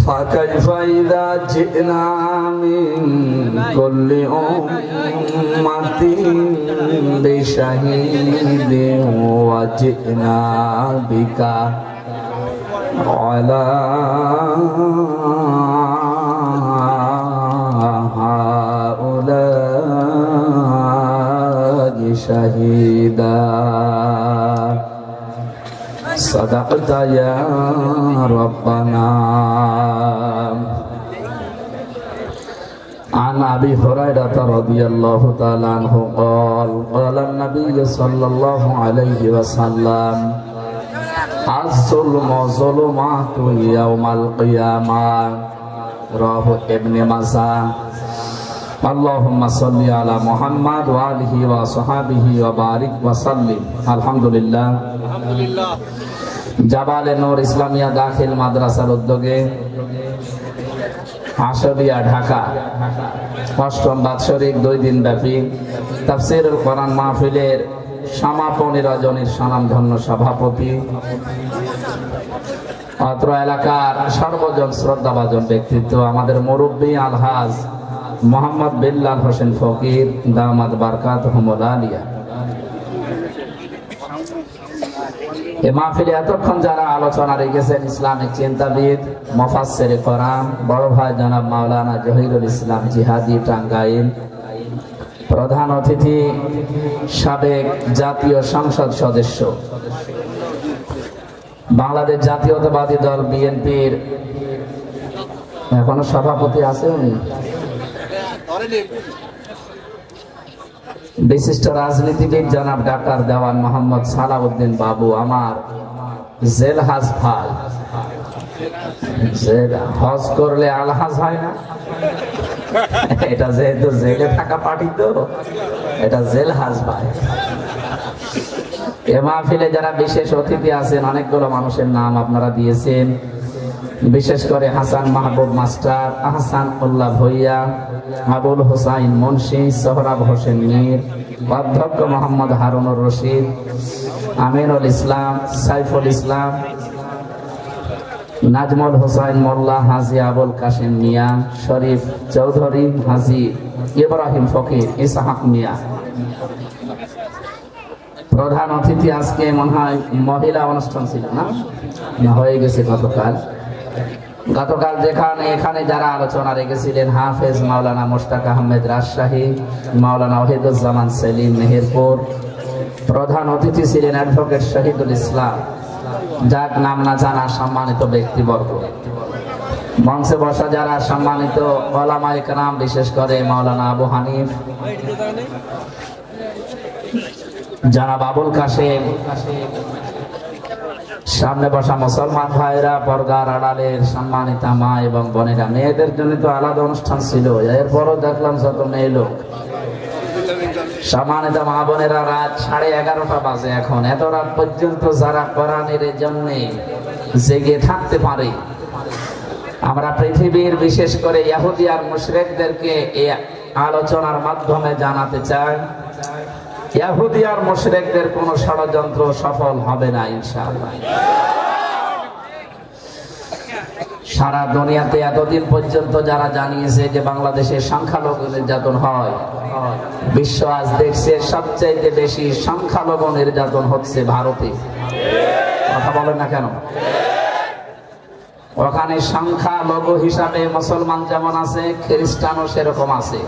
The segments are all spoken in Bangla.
فكيف إذا جئنا من كل أمة بشهيد وجئنا بك على هؤلاء شهيدا صدقت يا ربنا. عن أبي هريرة رضي الله تعالى عنه قال قال النبي صلى الله عليه وسلم الظلم ظلمات يوم القيامة رواه ابن ماجه. اللهم صل على محمد وآله وصحبه وبارك وسلم. الحمدلله জাবালে নূর ইসলামিয়া দাখিল মাদ্রাসার উদ্যোগে আশুলিয়া ঢাকা অষ্টম বাৎসরিক 2 দিন ব্যাপী তাফসীরুল কোরআন মাহফিলের সমাপনী রজনীর স্বনামধন্য সভাপতি অত্র এলাকার সর্বজন শ্রদ্ধাভাজন ব্যক্তিত্ব আমাদের মুরব্বী আলহাজ মোহাম্মদ বিল্লাল হোসেন ফকির দামাত বারকাতুহুমুল আলিয়া। এই মাহফিলে এতক্ষণ যারা আলোচনা রেখেছেন ইসলামিক চিন্তাবিদ মুফাসসিরে কোরআন বড় ভাই জনাব মাওলানা জহিরুল ইসলাম জিহাদি টাঙ্গাইল, প্রধান অতিথি সাবেক জাতীয় সংসদ সদস্য বাংলাদেশ জাতীয়তাবাদী দল বিএনপির এখনো সভাপতি আছে উনি, বিশিষ্ট রাজনীতিবিদ জনাব ডাক্তার দেওয়ান মোহাম্মদ সালাউদ্দিন বাবু, আমার জেলহাজ ভাই। হজ করলে আলহাজ হয় না, এটা যেহেতু জেলে থাকা পার্টি তো এটা জেলহাজ ভাই। এ মাহফিলে যারা বিশেষ অতিথি আছেন অনেকগুলো মানুষের নাম আপনারা দিয়েছেন, বিশেষ করে হাসান মাহবুব মাস্টার, আহসান উল্লাহ ভুইয়া, আবুল হুসাইন মুন্সি, সোহরাব হোসেন মীর, অধ্যক্ষ মোহাম্মদ হারুনুর রশিদ, আমিনুল ইসলাম, সাইফুল ইসলাম, নাজমুল হুসাইন মোল্লা, হাজী আবুল কাসিম মিয়া, শরীফ চৌধুরী, হাজী ইব্রাহিম ফকির, ইসহাক মিয়া। প্রধান অতিথি আজকে মনে হয় মহিলা অনুষ্ঠান ছিল না, হয়ে গেছে গতকাল যেখানে এখানে যারা আলোচনা রেখেছিলেন হাফেজ মাওলানা মুশতাক আহমেদ রাজশাহী, মাওলানা ওহিদুজ্জামান সেলিম মেহেরপুর, প্রধান অতিথি ছিলেন অ্যাডভোকেট শহীদুল ইসলাম, যাক নাম না জানা সম্মানিত ব্যক্তিবর্গ, মঞ্চে বসা যারা সম্মানিত ওলামায়ে কেরাম, বিশেষ করে মাওলানা আবু হানিফ, জনাব আবুল কাসেম, সামনে বসা মুসলমান ভাইরা, পর্দার আড়ালের সম্মানিতা মা এবং বোনেরা। মেয়েদের জন্য তো আলাদা অনুষ্ঠান ছিল, এরপরও দেখলাম যত মেয়ে লোক, সম্মানিত মা বোনেরা, রাত 11:30 বাজে এখন, এত রাত পর্যন্ত যারা কোরআনের জন্য জেগে থাকতে পারে, আমরা পৃথিবীর বিশেষ করে ইহুদি আর মুশরিকদেরকে এই আলোচনার মাধ্যমে জানাতে চাই, ইহুদি আর মুশরিকদের কোন ষড়যন্ত্র সফল হবে না ইনশাআল্লাহ। সারা দুনিয়াতে এতদিন পর্যন্ত যারা জানিয়েছে যে বাংলাদেশের সংখ্যালঘু নির্যাতন হয়, বিশ্ব আজ দেখছে সবচাইতে বেশি সংখ্যালঘু নির্যাতন হচ্ছে ভারতে। কথা বলেন না কেন? ওখানে সংখ্যালঘু হিসাবে মুসলমান যেমন আছে, খ্রিস্টানও সেরকম আছে।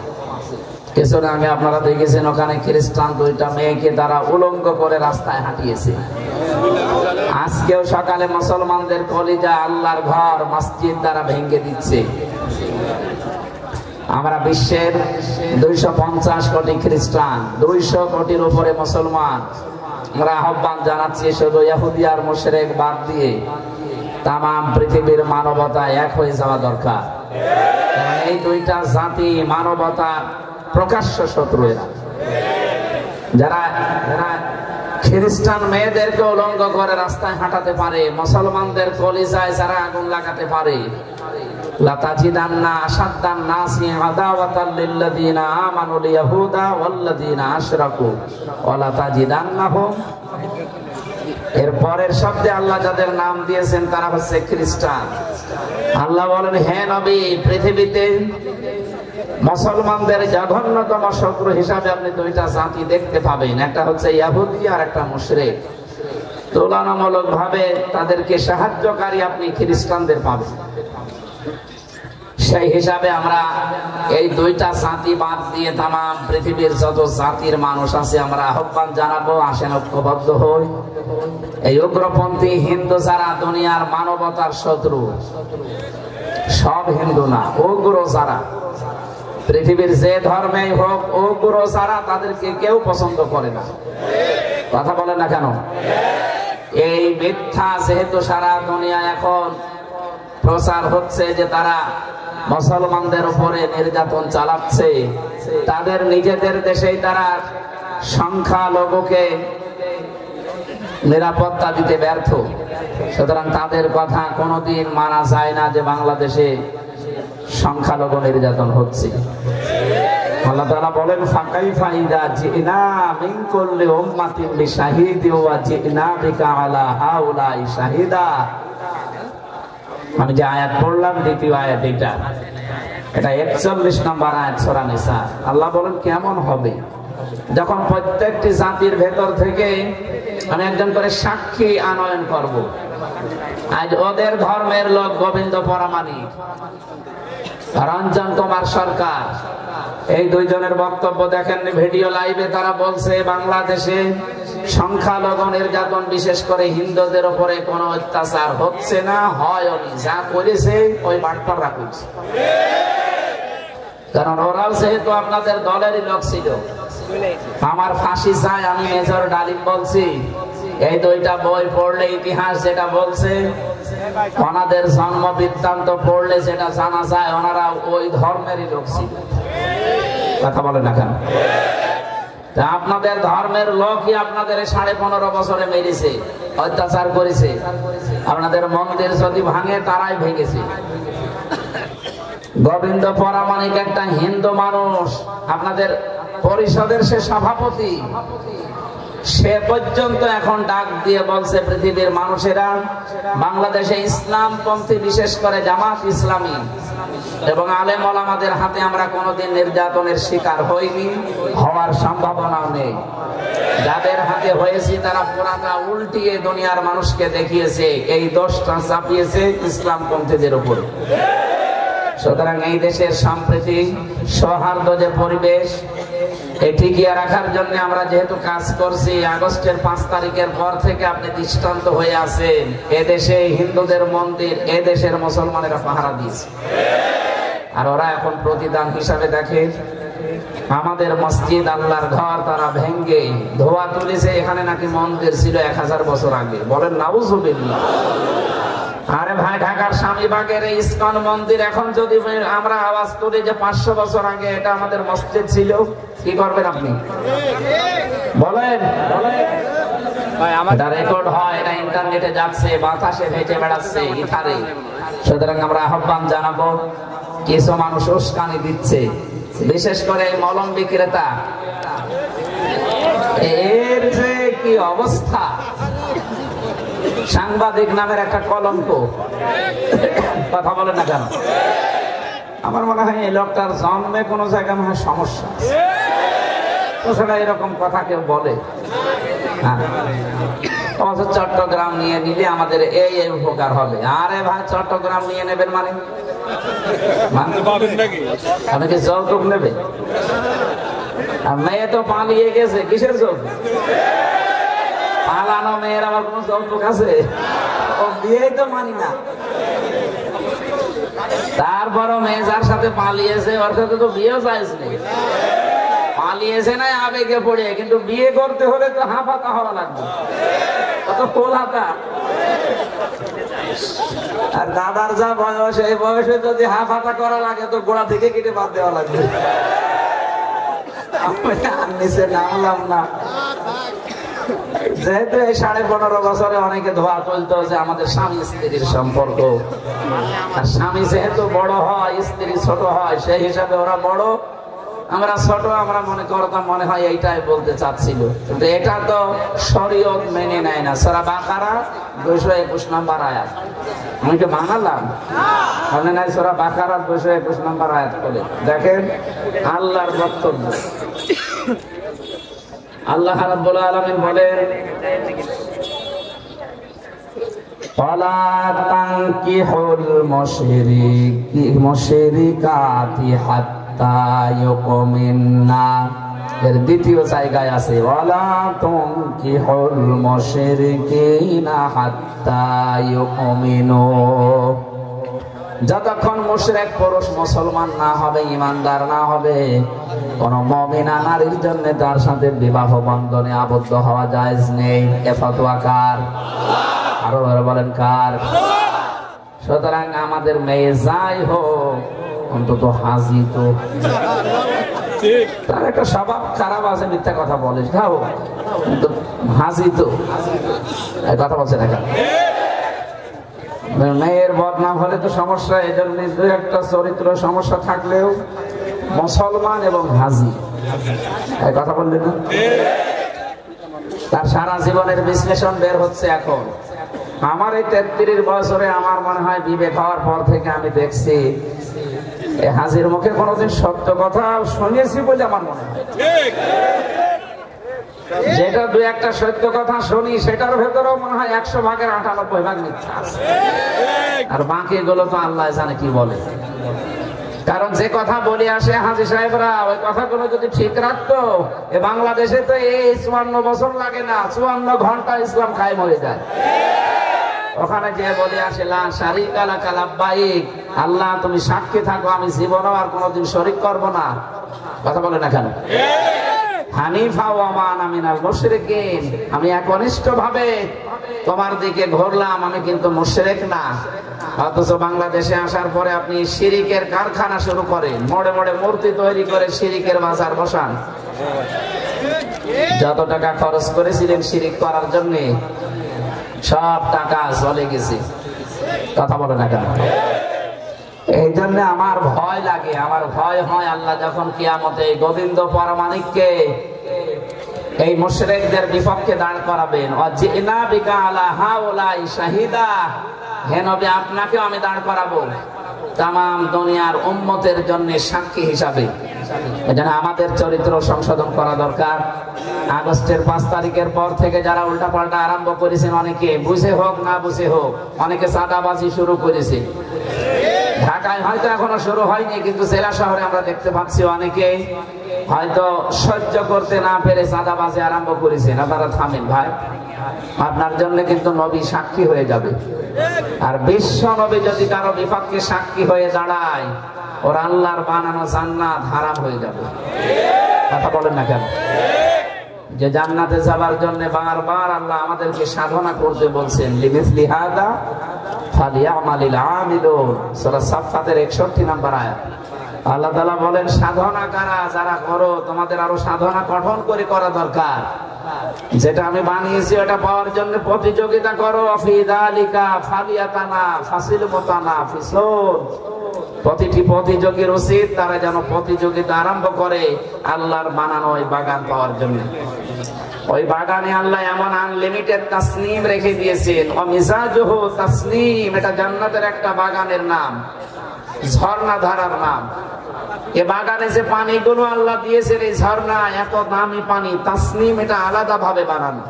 কিছুদিন আগে আপনারা দেখেছেন ওখানে খ্রিস্টান 2টা মেয়েকে তারা উলঙ্গ করে রাস্তায় হাঁটিয়েছে। আজকেও সকালে মুসলমানদের কলিজা, আল্লাহর ঘর, মসজিদ তারা ভেঙে দিচ্ছে। আমরা বিশ্বের 250 কোটি খ্রিস্টান, 200 কোটির উপরে মুসলমান, আমরা আহ্বান জানাচ্ছি শুধু ইহুদি আর মুশরিক বাদ দিয়ে তামাম পৃথিবীর মানবতা এক হয়ে যাওয়া দরকার। এই 2টা জাতি মানবতার প্রকাশ্য শত্রু এরা, যারা খ্রিস্টান মেয়েদেরকে উলঙ্গ করে রাস্তায় হাঁটাতে পারে, মুসলমানদের কলিজায় যারা আগুন লাগাতে পারে। লাতাজিদান্না আশাদ্দান নাসি আদাওয়াতাল লিল্লাযিনা আমানুল ইয়াহুদা ওয়াল্লাযিনা আশরাকু ওয়া লাতাজিদান্নাহুম এর পরের শব্দে আল্লাহ যাদের নাম দিয়েছেন তারা হচ্ছে খ্রিস্টান। আল্লাহ বলেন, হে নবী, পৃথিবীতে মুসলমানদের জঘন্যতম শত্রু হিসাবে আপনি দুইটা জাতি দেখতে পাবেন, একটা হচ্ছে ইহুদি আর একটা মুশরিক। তুলনামূলক ভাবে তাদেরকে সাহায্যকারী আপনি খ্রিস্টানদের পাবেন। সেই হিসাবে আমরা এই দুইটা জাতি বাদ দিয়ে তাম পৃথিবীর যত জাতির মানুষ আছে আমরা আহ্বান জানাবো, আসেন ঐক্যবদ্ধ হই। এই উগ্রপন্থী হিন্দু যারা দুনিয়ার মানবতার শত্রু, সব হিন্দু না, উগ্র যারা পৃথিবীর যে ধর্মেই হোক, উগ্র যারা তাদেরকে কেউ পছন্দ করে না। কথা বলে না কেন? এই মিথ্যা যেহেতু সারা দুনিয়া এখন প্রচার হচ্ছে যে তারা মুসলমানদের উপরে নির্যাতন চালাচ্ছে, তাদের নিজেদের দেশেই তারা সংখ্যালঘুকে নিরাপত্তা দিতে ব্যর্থ। সুতরাং তাদের কথা কোনোদিন মানা যায় না যে বাংলাদেশে সংখ্যালঘু নির্যাতন হচ্ছে। আল্লাহ তাআলা বলেন, ফাকাইফা ইযা জিনা মিন কুল্লি উম্মাতিন বিশাহিদিন ওয়া জিনা বিকা আলা হাউলাই শাহিদা। আমি যে আয়াত পড়লাম, দ্বিতীয় আয়াত এটা 41 নম্বর আয়াত সূরা নিসা। আল্লাহ বলেন, কেমন হবে যখন প্রত্যেকটি জাতির ভেতর থেকে আমি একজন করে সাক্ষী আনয়ন করব। আজ ওদের ধর্মের লোক গোবিন্দ পরামানিক, রঞ্জন কুমার সরকার, এই দুইজনের বক্তব্য দেখেন ভিডিও লাইভে। তারা বলছে বাংলাদেশে সংখ্যালঘু নির্যাতন, বিশেষ করে হিন্দুদের উপরে কোনো অত্যাচার হচ্ছে না, হয়নি। যা করেছে ওই বাটপাড়া করছে, কারণ ওরাও যেহেতু আপনাদের দলেরই লোক ছিল। আমার ফাঁসি চাই, আমি মেজর ডালিম বলছি, এই দুইটা বই পড়লে ইতিহাস যেটা বলছে, ওনাদের জন্ম বৃত্তান্ত পড়লে যেটা জানা যায় ওনারা ওই ধর্মেরই লোক ছিল। কথা বলে না কেন? আপনাদের ধর্মের লোকই আপনাদের 15.5 বছরে মেরেছে, অত্যাচার করেছে। আপনাদের মন্দির যদি ভাঙে তারাই ভেঙেছে। গোবিন্দ পরামানিক একটা হিন্দু মানুষ, আপনাদের পরিষদের সে সভাপতি, সে পর্যন্ত এখন ডাক দিয়ে বলছে পৃথিবীর মানুষেরা, বাংলাদেশে ইসলামপন্থী বিশেষ করে জামাত ইসলামী এবং আলেম ওলামাদের হাতে আমরা কোনোদিন নির্যাতনের শিকার হইনি, হওয়ার সম্ভাবনাও নেই। যাদের হাতে হয়েছি তারা পুরাটা উল্টিয়ে দুনিয়ার মানুষকে দেখিয়েছে, এই দোষটা চাপিয়েছে ইসলামপন্থীদের উপর। সুতরাং এই দেশের সম্প্রীতি সৌহার্দ্য যে পরিবেশ, টিকিয়ে রাখার জন্য আমরা যেহেতু কাজ করছি, আগস্টের 5 তারিখের পর থেকে আপনি দৃষ্টান্ত হয়ে আছেন। এদেশে হিন্দুদের মন্দির এদেশের মুসলমানেরা পাহারা দিয়েছে, আর ওরা এখন প্রতিদান হিসাবে দেখে আমাদের মসজিদ আল্লাহর ঘর তারা ভেঙ্গে ধোয়া তুলেছে। এখানে নাকি মন্দির ছিল 1000 বছর আগে। বলেন নাউজুবিল্লাহ। আরে ভাই, ঢাকার স্বামীবাগের এই ইসকন মন্দির এখন যদি আমরা আওয়াজ তুলি যে 500 বছর আগে এটা আমাদের মসজিদ ছিল, কি করবেন আপনি? বলেন। এটা রেকর্ড হয়, এটা ইন্টারনেটে যাচ্ছে, বাতাসে ভেসে বেড়াচ্ছে, ইথারে। সুতরাং আমরা আহ্বান জানাবো, কিছু মানুষ উস্কানি দিচ্ছে, বিশেষ করে মলম বিক্রেতা, এর যে কি অবস্থা। সাংবাদিক নামের একটা কলঙ্ক, কথা বলে না কেন? আমার মনে হয় এই লোকটার জন্মে কোনো জায়গায় মনে হয় সমস্যা, তাছাড়া এরকম কথা কেউ বলে। চট্টগ্রাম নিয়ে নিলে আমাদের এই উপকার হবে। আরে ভাই, চট্টগ্রাম নিয়ে নেবেন মানে আপনি কি যৌতুক নেবে? মেয়ে তো পালিয়ে গেছে, কিসের যৌতুক? পালানো মেয়ের আবার কোন যৌতুক আছে? ও বিয়েই তো মানি না। তারপরও মেয়ে যার সাথে পালিয়েছে ওর সাথে তো বিয়েও চাইছে নেই। পালিয়েছে না আবেগে পড়ে, কিন্তু বিয়ে করতে হলে তো হাফাতা হওয়া লাগবে, কত ফুল হাতা। আর দাদার যা বয়স, এই বয়সে যদি হাফাতা করা লাগে তো গোড়া থেকে কেটে বাদ দেওয়া লাগবে। নিচে নামলাম না, যেহেতু এই 15.5 বছরে অনেকে ধোয়া তুলতো যে আমাদের স্বামী স্ত্রীর সম্পর্ক, আর স্বামী যেহেতু বড় হয় স্ত্রী ছোট হয়, সেই হিসাবে ওরা বড় আমরা ছোট, আমরা মনে করতাম মনে হয় এইটাই বলতে চাচ্ছিল, কিন্তু এটা তো শরীয়ত মেনে নেয় না। সূরা বাকারা 221 নম্বর আয়াত। আমি কি বানালাম? মনে নাই? সূরা বাকারা 221 নম্বর আয়াত বলে দেখেন আল্লাহর বক্তব্য। আল্লাহ রাব্বুল আলামিন বলেন, ওয়ালা তানকিহুল মুশরিকাতি হাত্তা ইউমিননা। এর দ্বিতীয় জায়গায় আছে ওয়ালা তানকিহুল মুশরিকিনা হাত্তা ইউমিনু। যতক্ষণ মুশরিক পুরুষ মুসলমান না হবে, ইমানদার না হবে, কোন মুমিনা নারীর জন্য তার সাথে বিবাহ বন্ধনে আবদ্ধ হওয়া জায়েজ নেই। এ ফতোয়া কার? আরো বলেন কার? সুতরাং আমাদের মেয়ে যাই হোক, অন্তত হাজি তো, তার একটা স্বভাব খারাপ আছে, মিথ্যা কথা বলে, খাও কিন্তু হাজি তো কথা বলছে না। মেয়ের বদনাম হলে তো সমস্যা। এই জন্য দু একটা চরিত্র সমস্যা থাকলেও মুসলমান এবং হাজি কথা বললেন না। তার সারা জীবনের বিশ্লেষণ বের হচ্ছে এখন। আমার এই 33 বছরে আমার মনে হয় বিবেক হওয়ার পর থেকে আমি দেখছি হাজির মুখে কোনোদিন সত্য কথা শুনেছি বলে আমার মনে হয়। যেটা দু একটা সত্য কথা শুনি সেটার ভেতরেও মনে হয় 100 ভাগের 98 ভাগ মিথ্যা আছে, আর বাকি গুলো তো আল্লাহ জানে কি বলে। কারণ যে কথা বলে আসে হাজী সাহেবরা, ওই কথাগুলো যদি ঠিক রাখতো, এ বাংলাদেশে তো এই 54 বছর লাগে না, 54 ঘন্টা ইসলাম কায়েম হয়ে যায়। ওখানে যে বলে আসে লা শারিকা লাকা লাব্বাইক, আল্লাহ তুমি সাক্ষী থাকো, আমি জীবনেও আর কোনোদিন শরীক করব না। কথা বলে না কেন? হানিফা ওয়া মা আনা মিনাল মুশরিকিন, আমি একনিষ্ঠভাবে তোমার দিকে ঘুরলাম, আমি কিন্তু মুশরিক না। অথচ বাংলাদেশে আসার পরে আপনি শিরিকের কারখানা শুরু করেন, মোড়ে মোড়ে মূর্তি তৈরি করে শিরিকের বাজার বসান। যত টাকা খরচ করেছিলেন শিরিক করার জন্য, সব টাকা চলে গেছে। কথা বলে না কেন? এই জন্য আমার ভয় লাগে, আমার ভয় হয় আল্লাহ যখন কিয়ামতে গোবিন্দ পরমাণিককে এই মুশরিকদের বিপক্ষে দাঁড় করাবেন, ওয়াজিনা বিকা আলা হাউলাই শাহিদা, হে নবী আপনাকেও আমি দাঁড় করাবো তামাম দুনিয়ার উম্মতের জন্য সাক্ষী হিসাবে। এজন্য আমাদের চরিত্র সংশোধন করা দরকার। আগস্টের 5 তারিখের পর থেকে যারা উল্টাপাল্টা আরম্ভ করেছেন, অনেকে বুঝে হোক না বুঝে হোক, অনেকে চাঁদাবাজি শুরু করেছে। ঢাকায় হয়তো এখনো শুরু হয়নি, কিন্তু জেলা শহরে আমরা দেখতে পাচ্ছি অনেকে হয়তো সহ্য করতে না পেরে চাঁদাবাজি আরম্ভ করেছেন। আপনারা থামেন ভাই, আপনার জন্য কিন্তু নবী সাক্ষী হয়ে যাবে। আর বিশ্ব নবী যদি কারো বিপক্ষে সাক্ষী হয়ে দাঁড়ায়, ওর আল্লাহর বানানো জান্নাত হারাম হয়ে যাবে। কথা বলেন না কেন? যে জান্নাতে যাবার জন্য বারবার আল্লাহ আমাদেরকে সাধনা করতে বলছেন, লিমিসলি হাদা ফালিয়ামালিল আমিলুন, সূরা সাফফাতের 61 নম্বর আয়াত। আল্লাহ তাআলা বলেন সাধনা কারা, যারা করো তোমাদের আরো সাধনা গঠন করে করা দরকার। যেটা আমি বানিয়েছি ওটা পাওয়ার জন্য প্রতিযোগিতা করো। ফি যালিকা ফালিয়াতানা ফাসিল মুতানাফিসুন, প্রতিটি প্রতিযোগীর উচিত তারা যেন প্রতিযোগিতা আরম্ভ করে আল্লাহর বানানো ওই বাগান পাওয়ার জন্য। ওই বাগানে আল্লাহ এমন আনলিমিটেড তাসনিম রেখে দিয়েছেন, ওয়া মিজাজুহু তাসনিম, এটা জান্নাতের একটা বাগানের নাম, ঝর্ণা ধারার নাম। এই বাগানে যে পানিগুলো আল্লাহ দিয়েছেন, এই ঝর্ণা এত দামি পানি, তাসনিম, এটা আলাদা ভাবে বানানো।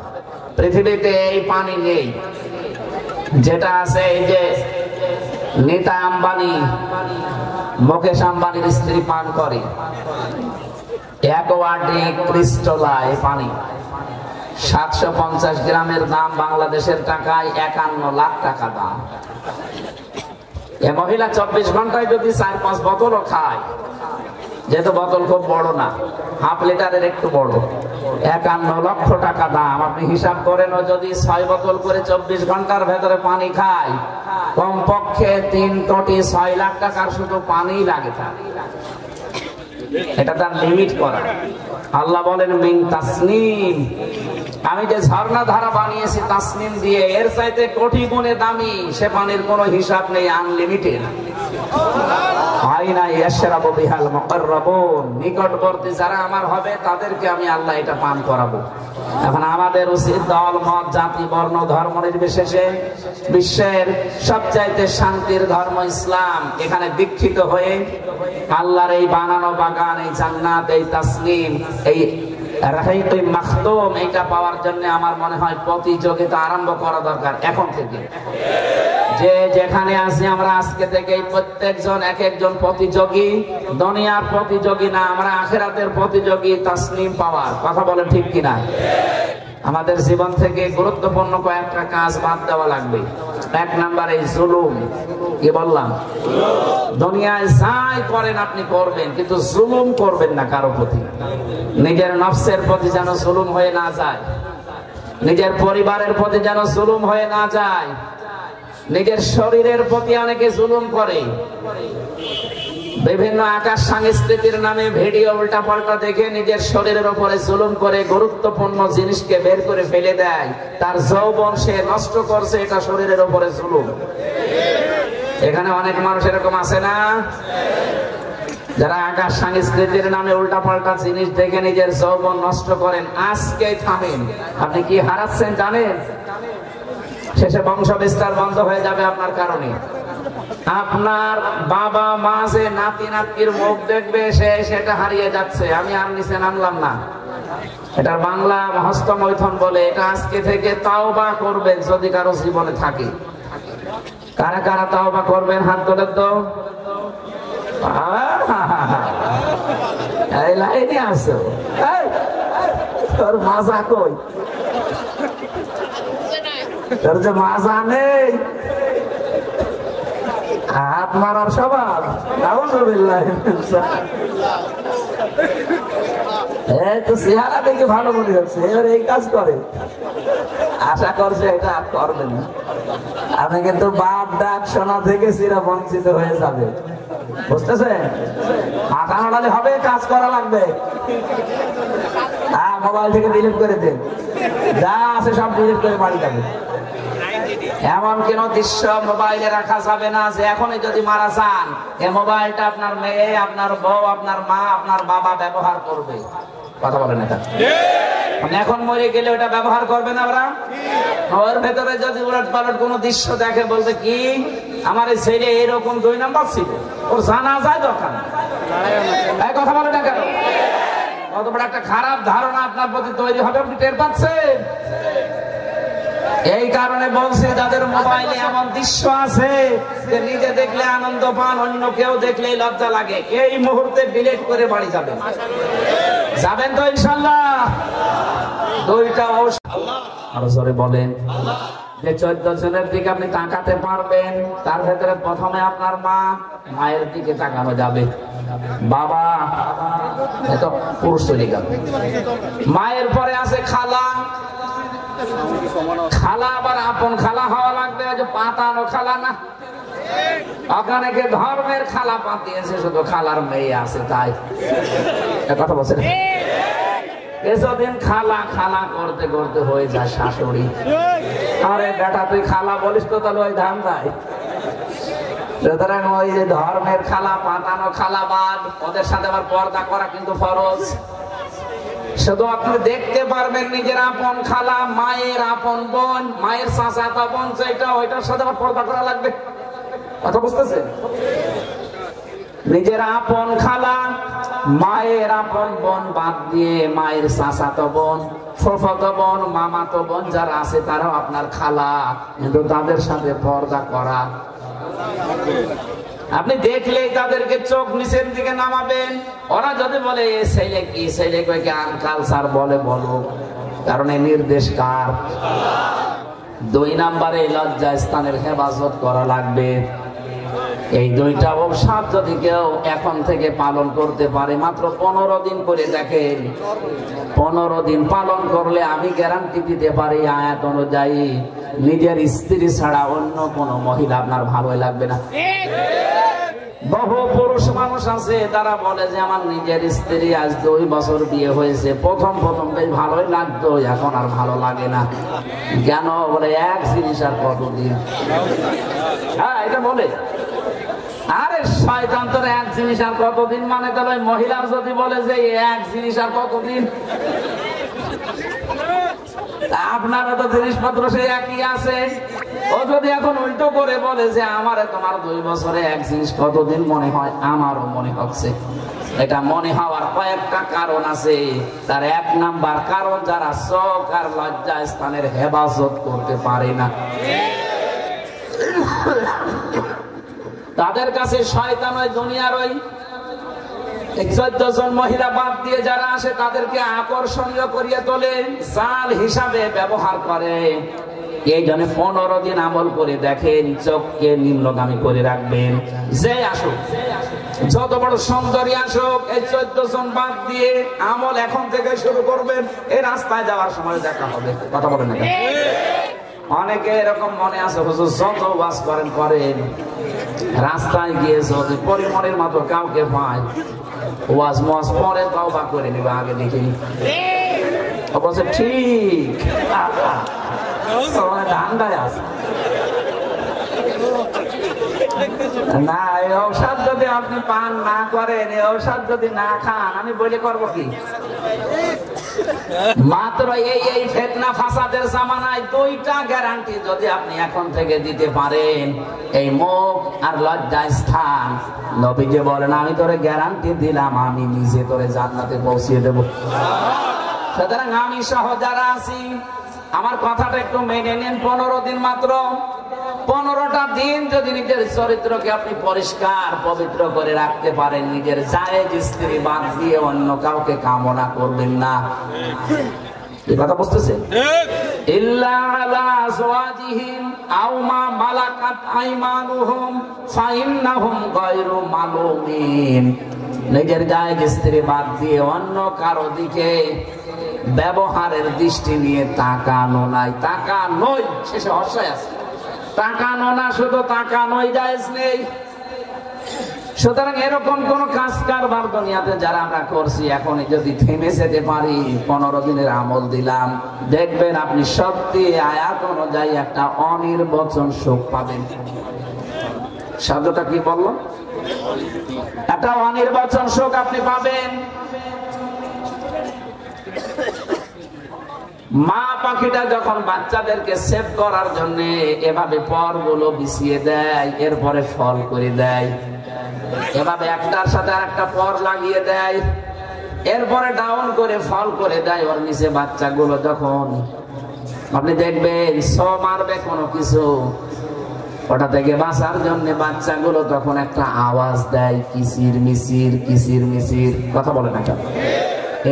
পৃথিবীতে এই পানি নেই। যেটা আছে এই যে নীতা আম্বানি, মুকেশ আম্বানির স্ত্রী পান করে, অ্যাকোয়াটিক ক্রিস্টালা এই পানি, 750 গ্রামের দাম বাংলাদেশের টাকায় 51 লাখ টাকা দাম। এ মহিলা 24 ঘন্টায় যদি 4-5 বোতলও খায়, যেহেতু বোতল খুব বড় না, হাফ লিটারের একটু বড়, 51 লক্ষ টাকা দাম। আপনি হিসাব করেন, ও যদি 6 বোতল করে 24 ঘন্টার ভেতরে পানি খায়, কমপক্ষে 3 কোটি 6 লাখ টাকার শুধু পানি লাগে। এটা তার লিমিট করা। আল্লাহ বলেন মিন তাসনিম, আমি যে ঝর্ণা ধারা বানিয়েছি তাসনিম দিয়ে, এর চাইতে কোটি গুণে দামি, সে পানির কোনো হিসাব নেই, আনলিমিটেড। আইনা ইয়াশরাবু বিহাল মুকাররাবুন, নিকটবর্তী যারা আমার হবে তাদেরকে আমি আল্লাহ এটা পান করাবো। এখন আমাদের উচিত দল মত জাতি বর্ণ ধর্ম নির্বিশেষে বিশ্বের সবচাইতে শান্তির ধর্ম ইসলাম, এখানে দীক্ষিত হয়ে আল্লাহর এই বানানো বাগান, এই জান্নাত, এই তাসনিম, এই রাহিকুল মাখতুম, এটা পাওয়ার জন্য আমার মনে হয় প্রতিযোগিতা আরম্ভ করা দরকার এখন থেকে। যে যেখানে আছি আমরা আজকে থেকে প্রত্যেকজন এক একজন প্রতিযোগী, দুনিয়ার প্রতিযোগী না, আমরা আখিরাতের প্রতিযোগী তাসনিম পাওয়ার। কথা বলে ঠিক কিনা? আমাদের জীবন থেকে গুরুত্বপূর্ণ কয়েকটা কাজ বাদ দেওয়া লাগবে। এক নাম্বার এই জুলুম। কি বললাম? দুনিয়ায় যাই করেন আপনি করবেন, কিন্তু জুলুম করবেন না কারো প্রতি। নিজের নফসের প্রতি যেন জুলুম হয়ে না যায়, নিজের পরিবারের প্রতি যেন জুলুম হয়ে না যায়, নিজের শরীরের প্রতি অনেকে জুলুম করে। বিভিন্ন আকাশ সংস্কৃতির নামে ভিডিও উল্টা পাল্টা দেখে নিজের শরীরের উপরে জুলুম করে গুরুত্বপূর্ণ জিনিসকে বের করে ফেলে দেয়। তার যৌবন সে নষ্ট করছে, এটা শরীরের উপরে জুলুম। এখানে অনেক মানুষ এরকম আছে না, যারা আকাশ সংস্কৃতির নামে উল্টা পাল্টা জিনিস দেখে নিজের যৌবন নষ্ট করেন। আজকে থামেন, আপনি কি হারাচ্ছেন জানেন? শেষে বংশ বিস্তার বন্ধ হয়ে যাবে আপনার কারণে। আপনার বাবা মা যে নাতি নাতির মুখ দেখবে, সেটা হারিয়ে যাচ্ছে। আমি আর নিচে নামলাম না, এটা বাংলা হস্তমৈথুন বলে। এটা আজকে থেকে তাওবা করবেন যদি কারো জীবনে থাকে। কারা কারা তাওবা করবেন হাত তুলে তো। এই লাইনে আছো, তোর মাজা কই? তোর যে মাজা নেই, হাত মারার স্বভাব। তো চেহারা দেখে ভালো মনে হচ্ছে, এবার এই কাজ করে। আশা করছে এটা আর করবেন না। আপনি কিন্তু বাপ ডাক শোনা থেকে চিরা বঞ্চিত হয়ে যাবে, বুঝতেছেন? মাথা নাড়ালে হবে, কাজ করা লাগবে। মোবাইল থেকে ডিলিট করে দেন, যা আছে সব ডিলিট করে বাড়ি যাবে। এমন কোন দৃশ্য মোবাইলে রাখা যাবে না যে এখনই যদি মারা যান, এই মোবাইলটা আপনার মেয়ে, আপনার বউ, আপনার মা, আপনার বাবা ব্যবহার করবে। কথা বলেন এটা? এখন মরে গেলে ওটা ব্যবহার করবে না ওরা। ওর ভেতরে যদি উলট পালট কোন দৃশ্য দেখে, বলতে কি আমার এই ছেলে এরকম 2 নাম্বার ছিল, ওর জানা যায় দরকার। কথা বলে না কেন? কত বড় একটা খারাপ ধারণা আপনার প্রতি তৈরি হবে, আপনি টের পাচ্ছেন? এই কারণে বলছে, যাদের মোবাইলে এমন দৃশ্য আছে যে নিজে দেখলে আনন্দ পান, অন্য কেউ দেখলেই লজ্জা লাগে, এই মুহূর্তে ডিলিট করে বাড়ি যাবেন। যাবেন তো ইনশাআল্লাহ? 2টা আরো জোরে বলেন। যে 14 জনের দিকে আপনি তাকাতে পারবেন, তার ভেতরে প্রথমে আপনার মায়ের দিকে তাকানো যাবে। বাবা, এত পুরুষ চলে গেল। মায়ের পরে আছে খালা। খালা আবার আপন খালা হওয়া লাগবে, যে পাতানো খালা না। আপনার ধর্মের খালা পাতিয়েছে, শুধু খালার মেয়ে আছে তাই। কথা বলছেন? কিছুদিন খালা খালা করতে করতে হয়ে যায় শাশুড়ি। আরে বেটা, তুই খালা বলিস তো, তাহলে ওই ধান দেয়। সুতরাং ওই যে ধর্মের খালা, পাতানো খালা বাদ, ওদের সাথে আবার পর্দা করা কিন্তু ফরজ। শুধু আপনি দেখতে পারবেন নিজের আপন খালা, মায়ের আপন বোন, মায়ের চাচাতো বোন, যেটা ওইটার সাথে আবার পর্দা করা লাগবে। কথা বুঝতেছেন? নিজের আপন খালা, মায়ের আপন বোন বাদ দিয়ে মায়ের চাচাতো বোন, ফুফাতো বোন, মামাতো বোন যারা আছে তারাও আপনার খালা, কিন্তু তাদের সাথে পর্দা করা। আপনি দেখলেই তাদেরকে চোখ নিচের দিকে নামাবেন। ওরা যদি বলে এ ছেলে কি, ছেলে কয়েকে আনকালচার বলে, বলো, কারণ এই নির্দেশ কার? 2 নাম্বারে লজ্জা স্থানের হেফাজত করা লাগবে। এই 2টা অবসাদ যদি কেউ এখন থেকে পালন করতে পারে, মাত্র 15 দিন করে দেখেন, 15 দিন পালন করলে আমি গ্যারান্টি দিতে পারি, আয়াত অনুযায়ী নিজের স্ত্রী ছাড়া অন্য কোন মহিলা আপনার ভালোই লাগবে না। বহু পুরুষ মানুষ আছে তারা বলে যে আমার নিজের স্ত্রী আজ 2 বছর বিয়ে হয়েছে, প্রথম বেশ ভালোই লাগতো, এখন আর ভালো লাগে না। কেন? বলে এক জিনিস আর কতদিন। হ্যাঁ, এটা বলে আরে শয়তান তোর এক জিনিস আর কতদিন মানে, তাহলে মহিলার যদি বলে যে এক জিনিস আর কতদিন, আপনারও তো জিনিসপত্র সেই একই আছে। ও যদি এখন উল্টো করে বলে যে আমারে তোমার 2 বছরে এক জিনিস কতদিন মনে হয়, আমারও মনে হচ্ছে। এটা মনে হওয়ার কয়েকটা কারণ আছে। তার 1 নাম্বার কারণ, যারা চোখ আর লজ্জা স্থানের হেফাজত করতে পারে না, তাদের কাছে শয়তান ওই দুনিয়ার ওই 14 জন মহিলা বাদ দিয়ে যারা আসে তাদেরকে আকর্ষণীয় করিয়ে তোলে, জাল হিসাবে ব্যবহার করে। এই জন্য 15 দিন আমল করে দেখেন, চোখকে নিম্নগামী করে রাখবেন। যে আসুক, যত বড় সুন্দরী আসুক, এই 14 জন বাদ দিয়ে আমল এখন থেকে শুরু করবেন। এই রাস্তায় যাওয়ার সময় দেখা হবে। কথা বলেন না? অনেকে এরকম মনে আছে, হুজুর যত ওয়াজ করেন, রাস্তায় গিয়ে যদি পরিমণের মতো কাউকে পায়, ওয়াজ মজ পরে তওবা করে নিবে, আগে দেখিনি। অবশ্য ঠিক ঠান্ডায় আছে না। এই ঔষধ যদি আপনি পান না করেন, এই ঔষধ যদি না খান, আমি বলে করবো কি? মাত্র এই ফিতনা ফাসাদের জামানায় 2টা গ্যারান্টি যদি আপনি এখন থেকে দিতে পারেন, এই মুখ আর লজ্জা স্থান, নবীজি বলেন আমি তোরে গ্যারান্টি দিলাম, আমি নিজে তোরে জান্নাতে পৌঁছিয়ে দেব। সুতরাং আমি সহ যারা আছি, আমার কথাটা একটু মেনে নেন। 15 দিন মাত্র, 15টা দিন যদি নিজের চরিত্রকে আপনি পরিষ্কার পবিত্র করে রাখতে পারেন, নিজের জায়েজ স্ত্রী বাদ দিয়ে অন্য কাউকে কামনা করবেন না। এই কথা বুঝতেছে? ইল্লা আলা আজওয়াজিহিম আও মা মালাকাত আইমানুহুম ফাইন্নাহুম গায়রু মালুমিন। নিজের জায়েজ স্ত্রী বাদ দিয়ে অন্য কারো দিকে ব্যবহারের দৃষ্টি নিয়ে তাকানো নাই, তাকানোই, শেষে হর্ষয় আছে, তাকানো না, শুধু তাকানোই জায়েজ নেই। সুতরাং এরকম কোন কাজ কারবার দুনিয়াতে যারা আমরা করছি, এখনই যদি থেমে যেতে পারি, 15 দিনের আমল দিলাম, দেখবেন আপনি সত্যি আয়াত অনুযায়ী একটা অনির্বচন সুখ পাবেন। শব্দটা কি বললো? একটা অনির্বচন সুখ আপনি পাবেন। মা পাখিটা যখন বাচ্চাদেরকে সেভ করার জন্য এভাবে পরগুলো বিছিয়ে দেয়, এরপরে ফল করে দেয়, এভাবে একটার সাথে আরেকটা পর লাগিয়ে দেয়, এরপরে ডাউন করে ফল করে দেয়, ওর নিচে বাচ্চাগুলো যখন আপনি দেখবেন মারবে কোনো কিছু, ওটা থেকে বাঁচার জন্য বাচ্চাগুলো তখন একটা আওয়াজ দেয়, কিচির মিচির, কিচির মিচির। কথা বলে না?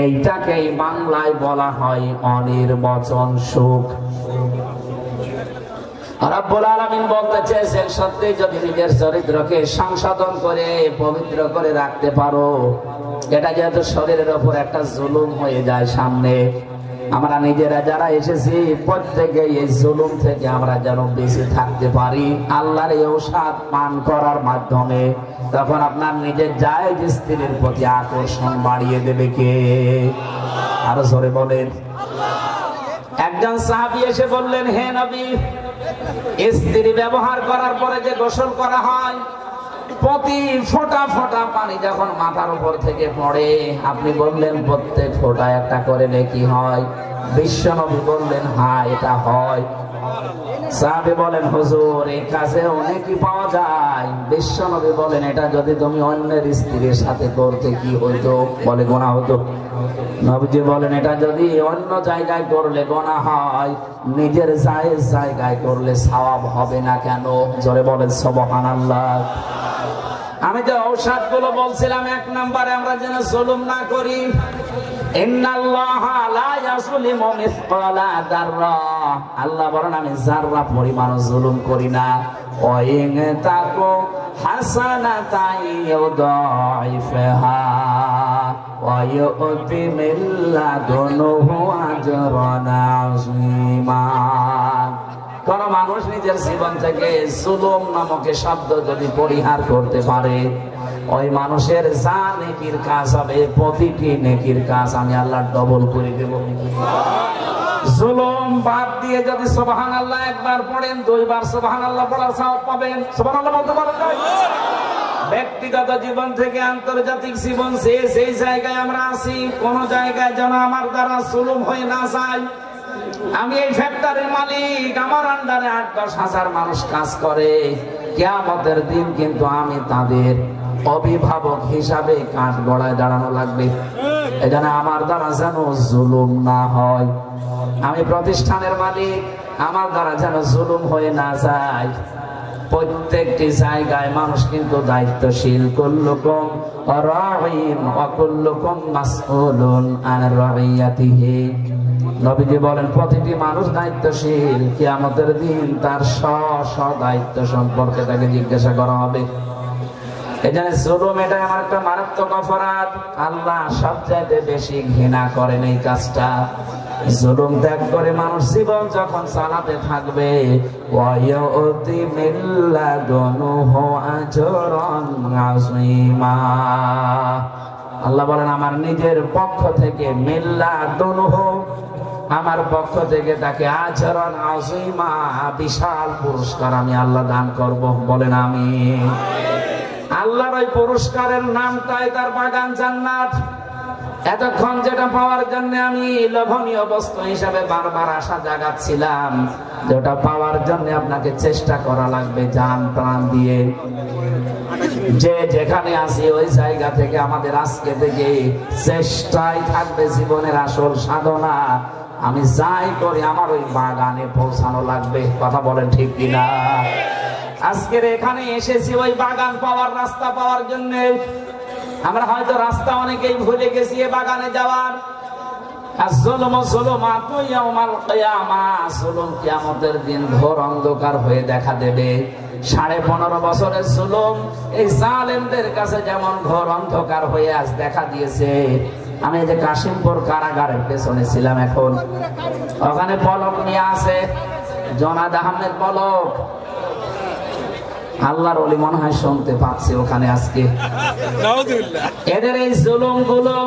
এইটাকেই বাংলায় বলা হয় অনির্বচন সুখ। রব্বুল আলামিন বলতে চেয়েছেন, সত্যি যদি নিজের চরিত্রকে সংশোধন করে পবিত্র করে রাখতে পারো, এটা যেহেতু শরীরের উপর একটা জুলুম হয়ে যায় সামনে, আমরা নিজেরা যারা এসেছি প্রত্যেকে এই জুলুম থেকে আমরা যেন বেঁচে থাকতে পারি আল্লাহর এই ঔষধ পান করার মাধ্যমে, তখন আপনার নিজের জায়েজ স্ত্রীর প্রতি আকর্ষণ বাড়িয়ে দেবে কে? আরো জোরে বলেন। একজন সাহাবী এসে বললেন, হে নবী, স্ত্রী ব্যবহার করার পরে যে গোসল করা হয়, প্রতি ফোঁটা ফোঁটা পানি যখন মাথার উপর থেকে পড়ে, আপনি বললেন প্রত্যেক ফোঁটা একটা করে নেকি হয়। বিশ্বনবী বললেন, হ্যাঁ এটা হয়। সাহাবী বলেন, হুজুর এই কাজে নেকি পাওয়া যায়? বিশ্বনবী বলেন, এটা যদি তুমি অন্যের স্ত্রীর সাথে করতে কি হইতো? বলে গুনাহ হতো। নবীজি বলেন, এটা যদি অন্য জায়গায় করলে গুনাহ হয়, নিজের জায়েজ জায়গায় করলে সওয়াব হবে না কেন? জোরে বলেন সুবহানাল্লাহ। আমি যে ঔষধ গুলো বলছিলাম, 1 নম্বরে আমরা যেন জুলুম না করি। ইন্নাল্লাহা লা ইয়াজলিমু মিসকালা যাররা, আল্লাহ বলেন আমি যাররা পরিমাণ জুলুম করি না। ওয়া ইন তাকু হাসানাতান ইউদাইফহা ওয়া ইউতি মিন লাদুনহু আজরান আযীমা। কোন মানুষ নিজের জীবন থেকে জুলুম নামক শব্দ যদি পরিহার করতে পারে, ওই মানুষের যা নেকির কাজ হবে, প্রতিটি নেকির কাজ আমি আল্লাহ ডবল করে দেব। জুলুম বাদ দিয়ে যদি সুবহানাল্লাহ একবার পড়েন, 2 বার সুবহানাল্লাহ পড়ার সওয়াব পাবেন। সুবহানাল্লাহ বলতে পারেন? ব্যক্তিগত জীবন থেকে আন্তর্জাতিক জীবন, সেই জায়গায় আমরা আছি, কোন জায়গায় যেন আমার দ্বারা জুলুম হয়ে না যায়। আমি এই ফ্যাক্টরির মালিক, আমার আন্ডারে ৮-১০ হাজার মানুষ কাজ করে। কিয়ামতের দিন কিন্তু আমি তাদের অভিভাবক হিসাবে কাঠগড়ায় দাঁড়ানো লাগবে। এজন্য আমার দ্বারা যেন জুলুম না হয়। আমি প্রতিষ্ঠানের মালিক, আমার দ্বারা যেন জুলুম হয়ে না যায়। প্রত্যেকটি জায়গায় মানুষ কিন্তু দায়িত্বশীল। কুল্লুকুম রাঈন ওয়া কুল্লুকুম মাসউলুন আন রাইয়াতিহি। নবীজি বলেন প্রতিটি মানুষ দায়িত্বশীল। কিয়ামতের দিন তার স্ব দায়িত্ব সম্পর্কে তাকে জিজ্ঞাসা করা হবে। এখানে জুলুম, এটা আমার একটা মারাত্মক অপরাধ। আল্লাহ সবচাইতে বেশি ঘৃণা করেন এই কাজটা। জুলুম ত্যাগ করে মানুষ জীবন যখন চালাতে থাকবে, ওয়ায়ুতি মিল্লাদুনহু আজরান আযীমা। আল্লাহ বলেন আমার নিজের পক্ষ থেকে মিল্লাদুনহু, আমার পক্ষ থেকে তাকে আজরান আযীমা, বিশাল পুরস্কার আমি আল্লাহ দান করব। বলেন আমিন। আল্লাহর ওই পুরস্কারের নামটাই তার বাগান জান্নাত। এতক্ষণ যেটা পাওয়ার জন্য আমি লোভনীয় বস্তু হিসাবে বারবার আশা জাগাচ্ছিলাম, যেটা পাওয়ার জন্য আপনাকে চেষ্টা করা লাগবে জান প্রাণ দিয়ে। যে যেখানে আছি ওই জায়গা থেকে আমাদের আজকে থেকে চেষ্টাই থাকবে জীবনের আসল সাধনা। আমি যাই করি আমার ওই বাগানে পৌঁছানো লাগবে। কথা বলেন ঠিক কিনা? আজকের এখানে এসেছি ওই বাগান পাওয়ার, রাস্তা পাওয়ার জন্য। আমরা হয়তো রাস্তা অনেকেই ভুলে গেছি এ বাগানে যাওয়ার। জুলুম কিয়ামতের দিন ঘোর অন্ধকার হয়ে দেখা দেবে। 15.5 বছরের জুলুম এই জালেমদের কাছে যেমন ঘোর অন্ধকার হয়ে আজ দেখা দিয়েছে। আমি এই যে কাশিমপুর কারাগারের পেছনে ছিলাম, এখন ওখানে পলক নিয়ে আছে জনাদ আহমেদ পলক। আল্লাহর ওলি মনে হয় শুনতে পাচ্ছি ওখানে আজকে। এদের এই জুলুম গুলো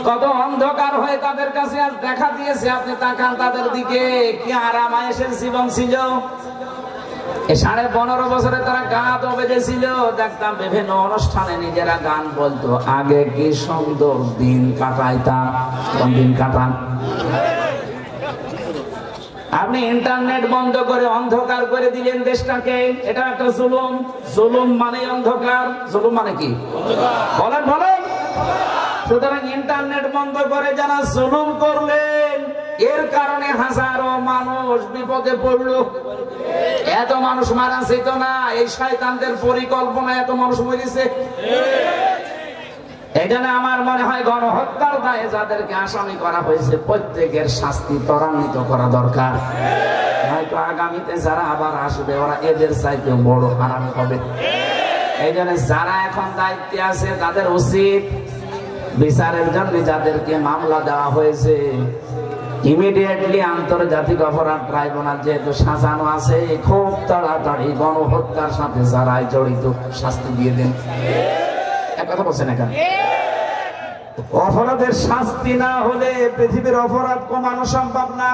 কত অন্ধকার হয়ে তাদের কাছে আজ দেখা দিয়েছে। আপনি তাকান তাদের দিকে, কি আরাম আয়েশের জীবন ছিল। এই 15.5 বছরে তারা গান বেজেছিল। দেখতাম বিভিন্ন অনুষ্ঠানে নিজেরা গান বলতো, আগে কি সুন্দর দিন কাটাইতাম। কোন দিন কাটান? আপনি ইন্টারনেট বন্ধ করে অন্ধকার করে দিলেন দেশটাকে। এটা একটা জুলুম। জুলুম মানে অন্ধকার। জুলুম মানে কি? বলেন বলেন। সুতরাং ইন্টারনেট বন্ধ করে যারা জুলুম করলেন, এর কারণে হাজারো মানুষ বিপদে পড়লো। এত মানুষ মারা যেত না, এই শয়তানদের পরিকল্পনা এত মানুষ মরেছে। এখানে আমার মনে হয় গণহত্যার দায়ে যাদেরকে আসামি করা হয়েছে প্রত্যেকের শাস্তি ত্বরান্বিত করা দরকার। হয়তো আগামীতে যারা আবার আসবে ওরা এদের চাইতে বড় হারামি হবে। এই জন্য যারা এখন দায়িত্বে আছে তাদের উচিত বিচারের জন্য যাদেরকে মামলা দেওয়া হয়েছে ইমিডিয়েটলি আন্তর্জাতিক অপরাধ ট্রাইব্যুনাল যেহেতু সাজানো আছে, খুব তাড়াতাড়ি গণহত্যার সাথে যারা জড়িত শাস্তি দিয়ে দেন। এক কথা বলছেন এখানে, অপরাধের শাস্তি না হলে পৃথিবীর অপরাধ কমানো সম্ভব না।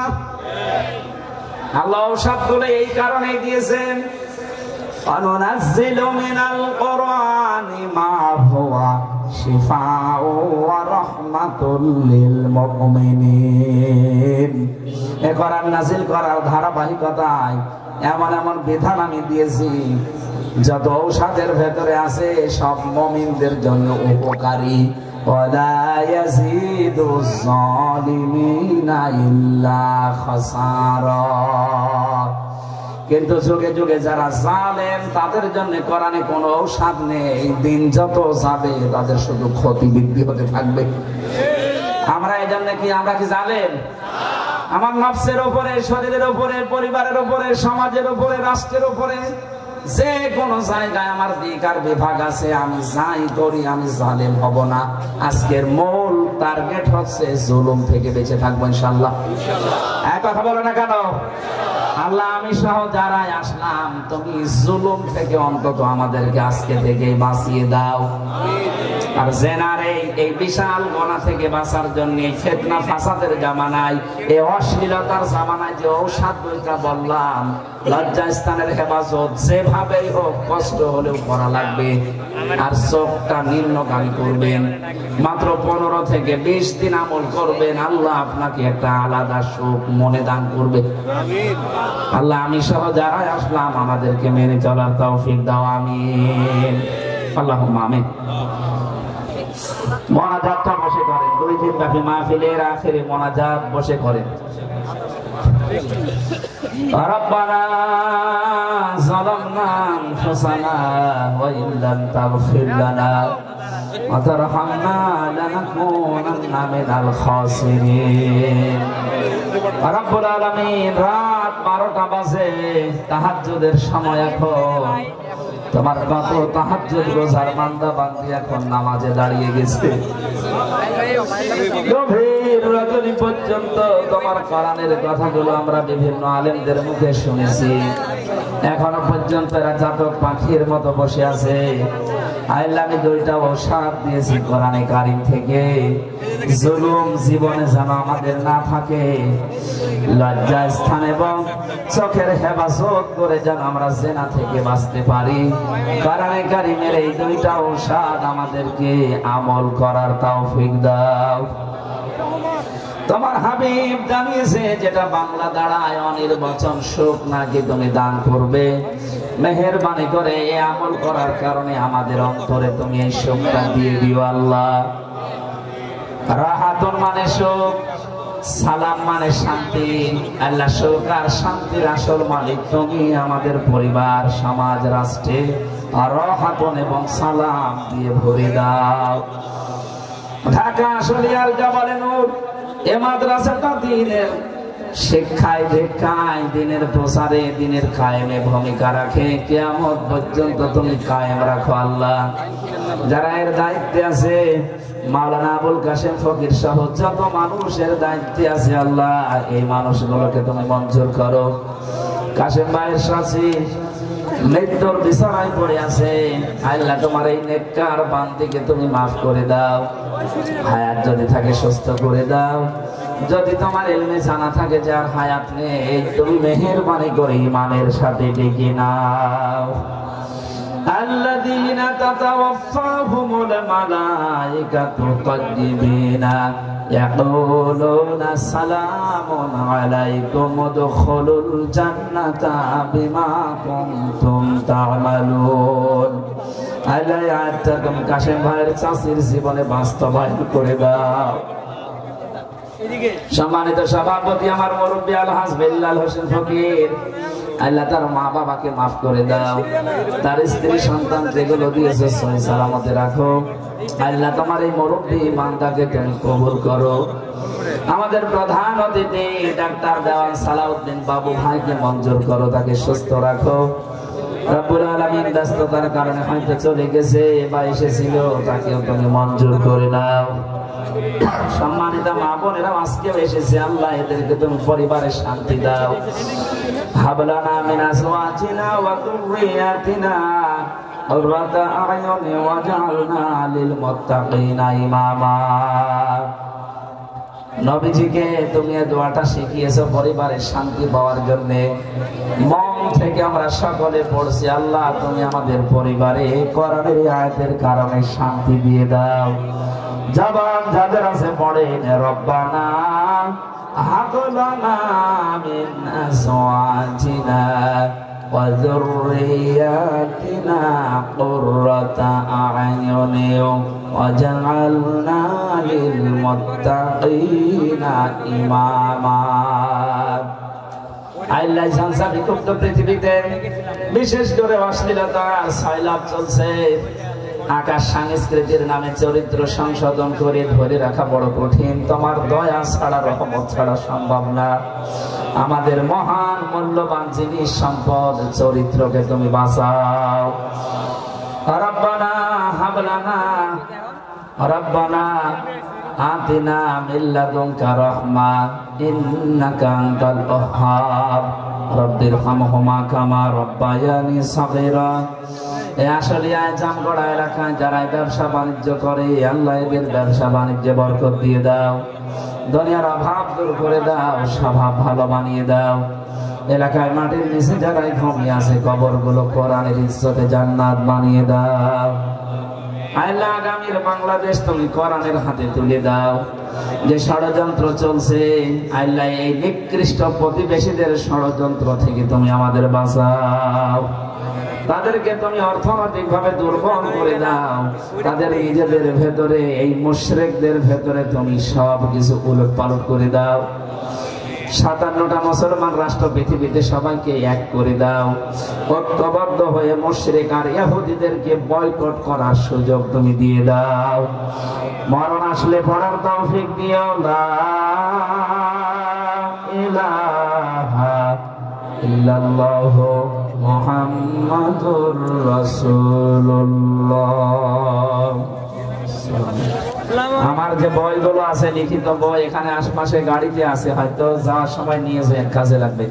আল্লাহ সবগুলো এই কারণেই দিয়েছেন, অনুনাজ্জিলু মিনাল কুরআনি মা হুয়া শিফাউ ওয়া রাহমাতুল লিল মুমিনিন। এই কোরআন নাযিল করার ধারাবাহিকতায় এমন এমন বিধান আমি দিয়েছি যত ঔষধের ভেতরে আছে সব মুমিনদের জন্য উপকারী। ওয়ালা ইয়াজিদুজ জালিমিনা ইল্লা খাসারা। কিন্তু যুগে যুগে যারা জালেম তাদের জন্য কোরআনে কোনো ঔষধ নেই। দিন যত যাবে তাদের শুধু ক্ষতি বৃদ্ধি হতে থাকবে। আমরা এই জন্য কি আমরা কি জালেম? আমার নফসের উপরে, শরীরের উপরে, পরিবারের উপরে, সমাজের উপরে, রাষ্ট্রের উপরে যে কোনো জায়গায় আমার দিক আর বিভাগ আছে। আমি যাই করি আমি জালেম হব না। আজকের মূল টার্গেট হচ্ছে জুলুম থেকে বেঁচে থাকবো ইনশাআল্লাহ। এক কথা বলো না কেন? আল্লাহ আমি সহ যারাই আসলাম, তুমি জুলুম থেকে অন্তত আমাদেরকে আজকে থেকেই বাঁচিয়ে দাও। আর জেনার এই বিশাল গোনা থেকে বাঁচার জন্য এই ফিতনা ফাসাদের জামানায়, এই অশ্লীলতার জামানায় যে ঔষধ দুইটা বললাম, লজ্জাস্থানের হেফাজত যেভাবেই হোক কষ্ট হলেও করা লাগবে। আর চোখটা নিম্নগামী করবেন, মাত্র 15 থেকে 20 দিন আমল করবেন, আল্লাহ আপনাকে একটা আলাদা সুখ মনে দান করবে। আল্লাহ আমি সহ যারা আসলাম আমাদেরকে মেনে চলার তৌফিক দাও, আমিন। আল্লাহুম্মা আমিন। মোনাজাতটা বসে করেন, 2 দিন ব্যাপী মাহফিলের আখেরে মোনাজাত বসে করেন। রব্বানা যালামনা আনফুসানা ওয়া ইল্লাম তাগফির লানা ওয়া তারহামনা লানাকুনান্না মিনাল খাসিরিন। রব্বুল আলামিন, রাত 12টা বাজে, তাহাজ্জুদের সময় এখন। তোমার কত তাহাজ্জুদ রোজার বান্দা বান্দি এখন নামাজে দাঁড়িয়ে গেছে, গভীর রজনী পর্যন্ত তোমার কোরআনের কথাগুলো আমরা বিভিন্ন আলেমদের মুখে শুনেছি। এখনো পর্যন্ত এরা জাতক পাখির মতো বসে আছে। আল্লাহ, আমি 2টা ঔষধ দিয়েছি কোরআনে কারীম থেকে, জুলুম জীবনে যেন আমাদের না থাকে, লজ্জা স্থান এবং চোখের হেফাজত করে যেন আমরা জেনা থেকে বাঁচতে পারি। কোরআনে কারীমের এই 2টা ঔষধ আমাদেরকে আমল করার তৌফিক দাও। তোমার হাবিব জানিয়েছে, যেটা বাংলা দাঁড়ায় অনির্বাচন সুখ নাকি তুমি দান করবে। মেহেরবানি করে এই আমল করার কারণে আমাদের অন্তরে তুমি এই সুখটা দিয়ে দিও আল্লাহ। রাহাতুন মানে সুখ, সালাম মানে শান্তি। আল্লাহ, সুখ আর শান্তির আসল মালিক তুমি। আমাদের পরিবার, সমাজ, রাষ্ট্রে আর রাহাতুন এবং সালাম দিয়ে ভরে দাও। ঢাকা আশুলিয়ার জাবালে নূর এ মাদ্রাসাটা দিনের শিক্ষায় দীক্ষায়, দিনের প্রসারে, দিনের কায়েমে ভূমিকা রাখে। কিয়ামত পর্যন্ত তুমি কায়েম রাখো আল্লাহ। যারা এর দায়িত্বে আছে, মাওলানা আবুল কাশেম ফকির সহ যত মানুষের দায়িত্বে আছে আল্লাহ, এই মানুষগুলোকে তুমি মঞ্জুর করো। কাশেম ভাইয়ের শাসি মৃত্যুর বিছানায় পড়ে আছে, আল্লাহ তোমার এই নেককার বান্দিকে তুমি মাফ করে দাও। হায়াত যদি থাকে সুস্থ করে দাও। যদি তোমার ইলমে জানা থাকে যার হায়াত নেই, তুমি মেহেরবানি করে ইমানের সাথে ডেকে নাও। الذين تتوفاهم الملائكة طيبين يقولون سلام عليكم ادخلوا الجنة بما كنتم تعملون। আল্লাহ, আয়াতটা তুমি কাশেম ভাইয়ের চাষির জীবনে বাস্তবায়ন করে দাও। সম্মানিত সভাপতি আমার মুরব্বী আলহাজ বেল্লাল হোসেন ফকির, আল্লাহ তার মা বাবাকে মাফ করে দাও। তার স্ত্রী সন্তান যেগুলো দিয়েছে সহি সালামতে রাখো। আল্লাহ তোমার এই মুরব্বী বান্দাকে তুমি কবুল করো। আমাদের প্রধান অতিথি ডাক্তার দেওয়ান সালাউদ্দিন বাবু ভাইকে মঞ্জুর করো, তাকে সুস্থ রাখো। রব্বুল আলামিন ব্যস্ততার কারণে হয়তো চলে গেছে বা এসেছিল, তাকেও তুমি মঞ্জুর করে নাও। সম্মানিত মা বোনেরা আজকেও এসেছে, আল্লাহ এদেরকে তুমি পরিবারের শান্তি দাও। হাবলানা মিন আজওয়াজিনা ওয়া যুররিয়াতিনা কুররাতা আ'য়ুনি ওয়াজআলনা লিল মুত্তাকিনা ইমামা। নবীজিকে তুমি এই দোয়াটা শিখিয়েছো পরিবারের শান্তি পাওয়ার জন্য। মন থেকে আমরা সকলে পড়ছি, আল্লাহ তুমি আমাদের পরিবারে কোরআনের আয়াতের কারণে শান্তি দিয়ে দাও। জবান যাদের আছে পড়েন, রব্বানা হাবলানা মিন আজওয়াজিনা ওয়া যুররিয়াতিনা কুররাতা আ'য়ুনি ওয়াজআলনা লিল মুত্তাকিনা ইমামা। আল্লাহ জানসা বিকুপ্ত পৃথিবীতে বিশেষ করে অশ্লীলতা সাইলাব চলছে। আকাশ সংস্কৃতির নামে চরিত্র সংশোধন করে ধরে রাখা বড় কঠিন। তোমার দয়া ছাড়া, রহমত ছাড়া সম্ভব না। আমাদের মহান মূল্যবান জিনিস সম্পদ চরিত্রকে তুমি বাঁচাও। রব্বানা হাবলানা রব্বানা আতিনা মিন লাদুনকা রাহমা ইন্নাকা আনতাল ওয়াহ্হাব রব্বিরহামহুমা কামা রব্বায়ানি সাগীরা। এই আশুলিয়া জামগড়া এলাকায় যারা ব্যবসা বাণিজ্য করে, আল্লাহ এদের ব্যবসা বাণিজ্যে বরকত দিয়ে দাও, দুনিয়ার অভাব দূর করে দাও, স্বভাব ভালো বানিয়ে দাও। এলাকায় মাটির নিচে যারা ঘুমিয়ে আছে কবরগুলো কোরআনের ইজ্জতে জান্নাত বানিয়ে দাও। আল্লাহ আগামীর বাংলাদেশ তুমি কোরআনের হাতে তুলে দাও। যে ষড়যন্ত্র চলছে আল্লাহ এই নিকৃষ্ট প্রতিবেশীদের ষড়যন্ত্র থেকে তুমি আমাদের বাঁচাও। তাদেরকে তুমি অর্থনৈতিক ভাবে দুর্বল করে দাও। তাদের নিজেদের ভেতরে এই মুশরিকদের ভেতরে তুমি সব কিছু উলটপালট করে দাও। 57টা মুসলমান রাষ্ট্র পৃথিবীতে সবাইকে এক করে দাও। ঐক্যবদ্ধ হয়ে মুশরিক আর ইহুদিদেরকে বয়কট করার সুযোগ তুমি দিয়ে দাও। মরণ আসলে পড়ার তৌফিক দিও। লা ইলাহা ইল্লাল্লাহু মুহাম্মাদুর রাসূলুল্লাহ। আমার যে বইগুলো আছে লিখিত বই এখানে আশপাশে গাড়িতে আছে, হয়তো যাওয়ার সময় নিয়ে যান, কাজে লাগবে।